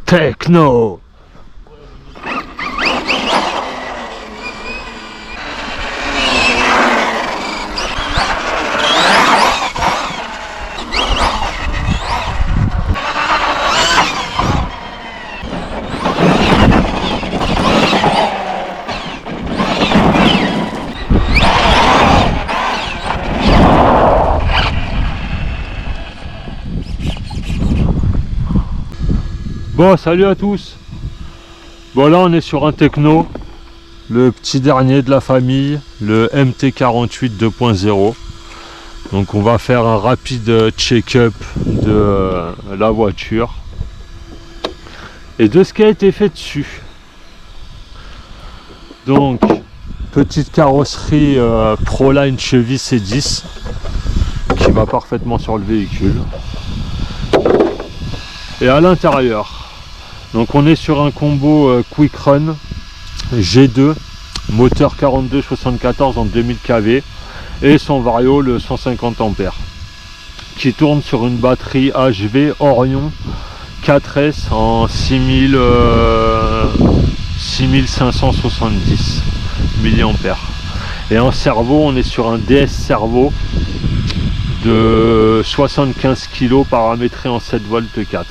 Techno. Bon, salut à tous. Bon, là on est sur un techno, le petit dernier de la famille, le MT48 2.0. Donc on va faire un rapide check-up de la voiture et de ce qui a été fait dessus. Donc petite carrosserie Proline Chevy C10 qui va parfaitement sur le véhicule. Et à l'intérieur, donc on est sur un combo Quick Run G2, moteur 4274 en 2000 kV et son vario le 150 ampères qui tourne sur une batterie HV Orion 4S en 6570 mAh. Et en servo, on est sur un DS servo de 75 kg paramétré en 7 volts 4.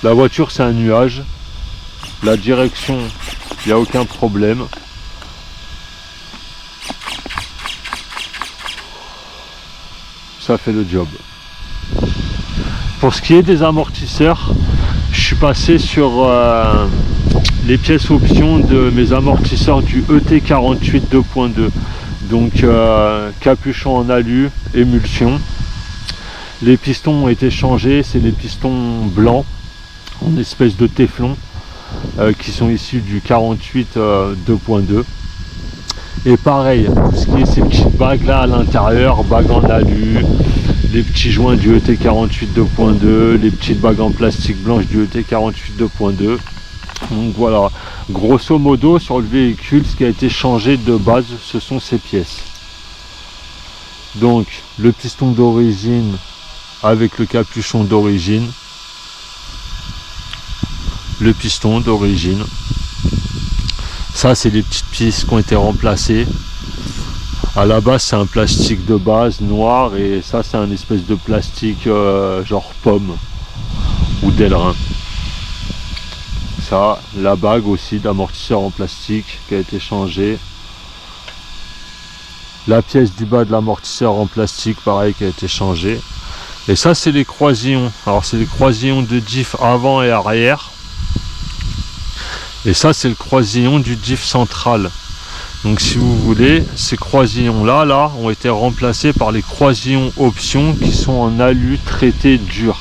La voiture c'est un nuage, la direction il n'y a aucun problème. Ça fait le job. Pour ce qui est des amortisseurs, je suis passé sur les pièces options de mes amortisseurs du ET48 2.2. Donc capuchon en alu, émulsion. Les pistons ont été changés, c'est les pistons blancs en espèce de téflon qui sont issus du 48 2.2. Et pareil, tout ce qui est ces petites bagues là à l'intérieur, bagues en alu, les petits joints du ET48 2.2, les petites bagues en plastique blanche du ET48 2.2. Donc voilà, grosso modo sur le véhicule, ce qui a été changé de base, ce sont ces pièces. Donc le piston d'origine avec le capuchon d'origine, le piston d'origine. Ça c'est les petites pièces qui ont été remplacées. À la base c'est un plastique de base noir et ça c'est un espèce de plastique genre pomme ou d'ailerin. Ça, la bague aussi d'amortisseur en plastique qui a été changée. La pièce du bas de l'amortisseur en plastique pareil qui a été changée. Et ça c'est les croisillons. Alors c'est les croisillons de diff avant et arrière. Et ça c'est le croisillon du diff central. Donc si vous voulez, ces croisillons là ont été remplacés par les croisillons options qui sont en alu traité dur.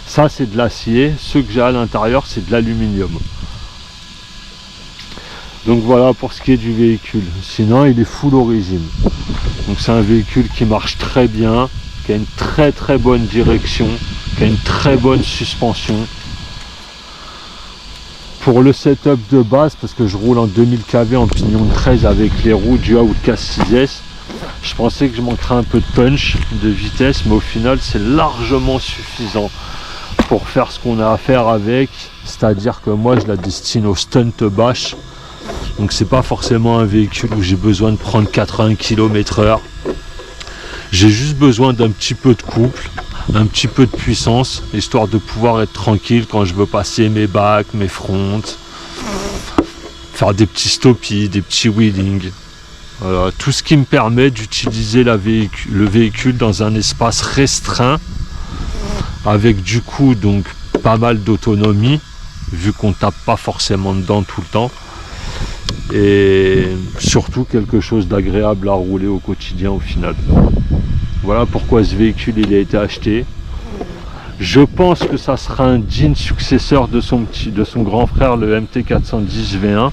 Ça c'est de l'acier, ceux que j'ai à l'intérieur c'est de l'aluminium. Donc voilà pour ce qui est du véhicule. Sinon il est full origine. Donc c'est un véhicule qui marche très bien, qui a une très bonne direction, qui a une très bonne suspension. Pour le setup de base, parce que je roule en 2000 kV en pignon 13 avec les roues du Outcast 6S, je pensais que je manquerais un peu de punch, de vitesse, mais au final c'est largement suffisant pour faire ce qu'on a à faire avec. C'est-à-dire que moi je la destine au stunt bash, donc c'est pas forcément un véhicule où j'ai besoin de prendre 80 km/h. J'ai juste besoin d'un petit peu de couple, un petit peu de puissance, histoire de pouvoir être tranquille quand je veux passer mes bacs, mes fronts, faire des petits stoppies, des petits wheelings. Voilà, tout ce qui me permet d'utiliser le véhicule dans un espace restreint, avec du coup donc pas mal d'autonomie, vu qu'on tape pas forcément dedans tout le temps, et surtout quelque chose d'agréable à rouler au quotidien au final. Voilà pourquoi ce véhicule il a été acheté. Je pense que ça sera un digne successeur de son grand frère, le MT410 V1.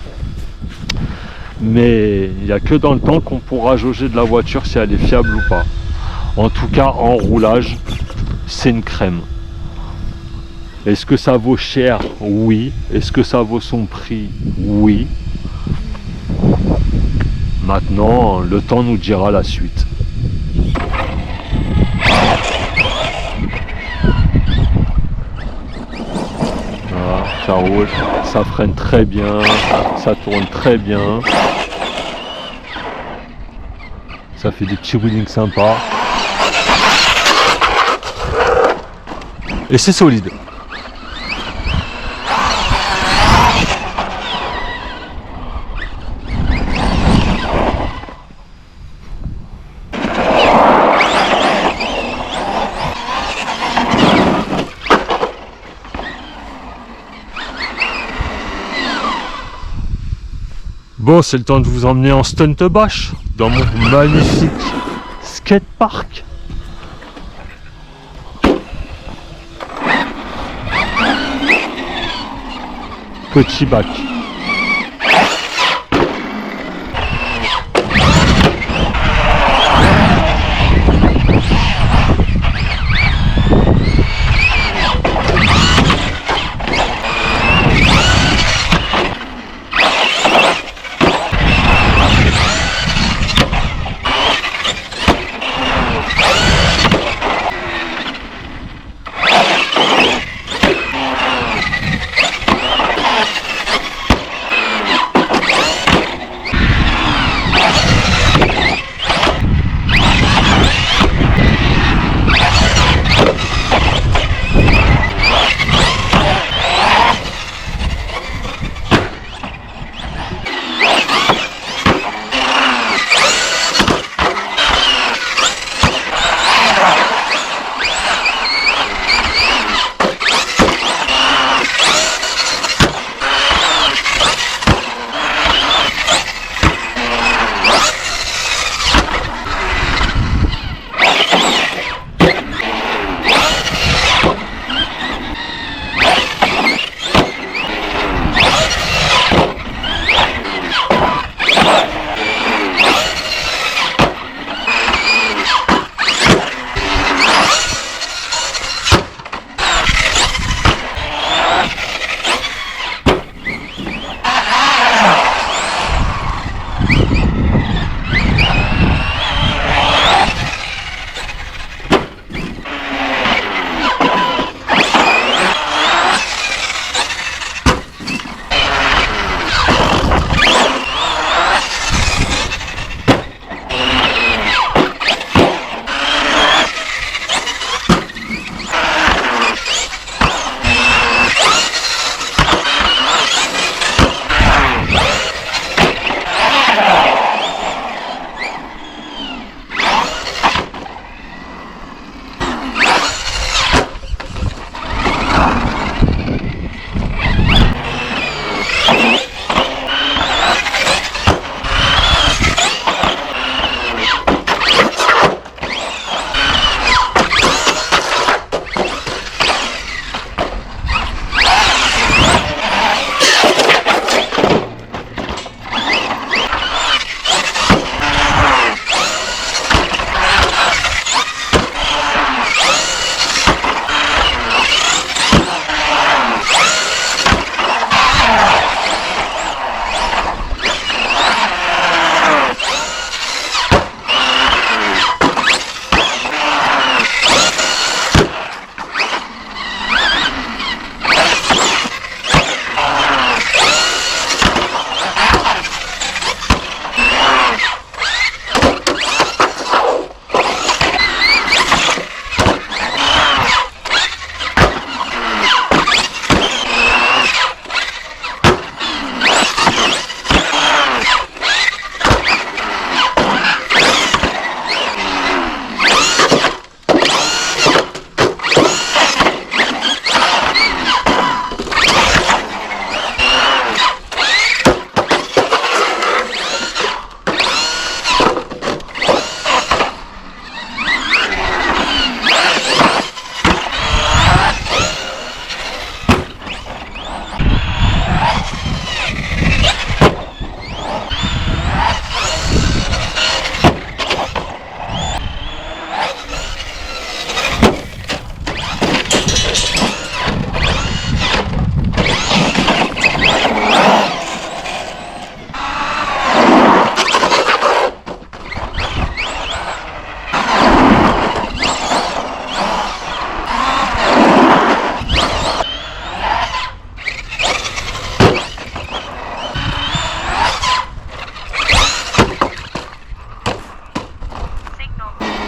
Mais il n'y a que dans le temps qu'on pourra jauger de la voiture si elle est fiable ou pas. En tout cas, en roulage, c'est une crème. Est-ce que ça vaut cher? Oui. Est-ce que ça vaut son prix? Oui. Maintenant, le temps nous dira la suite. roule, ça freine très bien, ça tourne très bien. Ça fait des petits wheelings sympas. Et c'est solide. Bon, c'est le temps de vous emmener en stunt bash dans mon magnifique skatepark. Petit bac.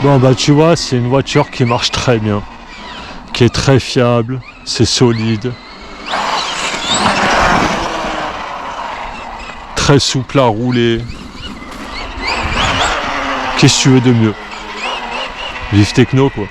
Bon bah tu vois, c'est une voiture qui marche très bien, qui est très fiable, c'est solide, très souple à rouler. Qu'est-ce que tu veux de mieux? Vive techno quoi.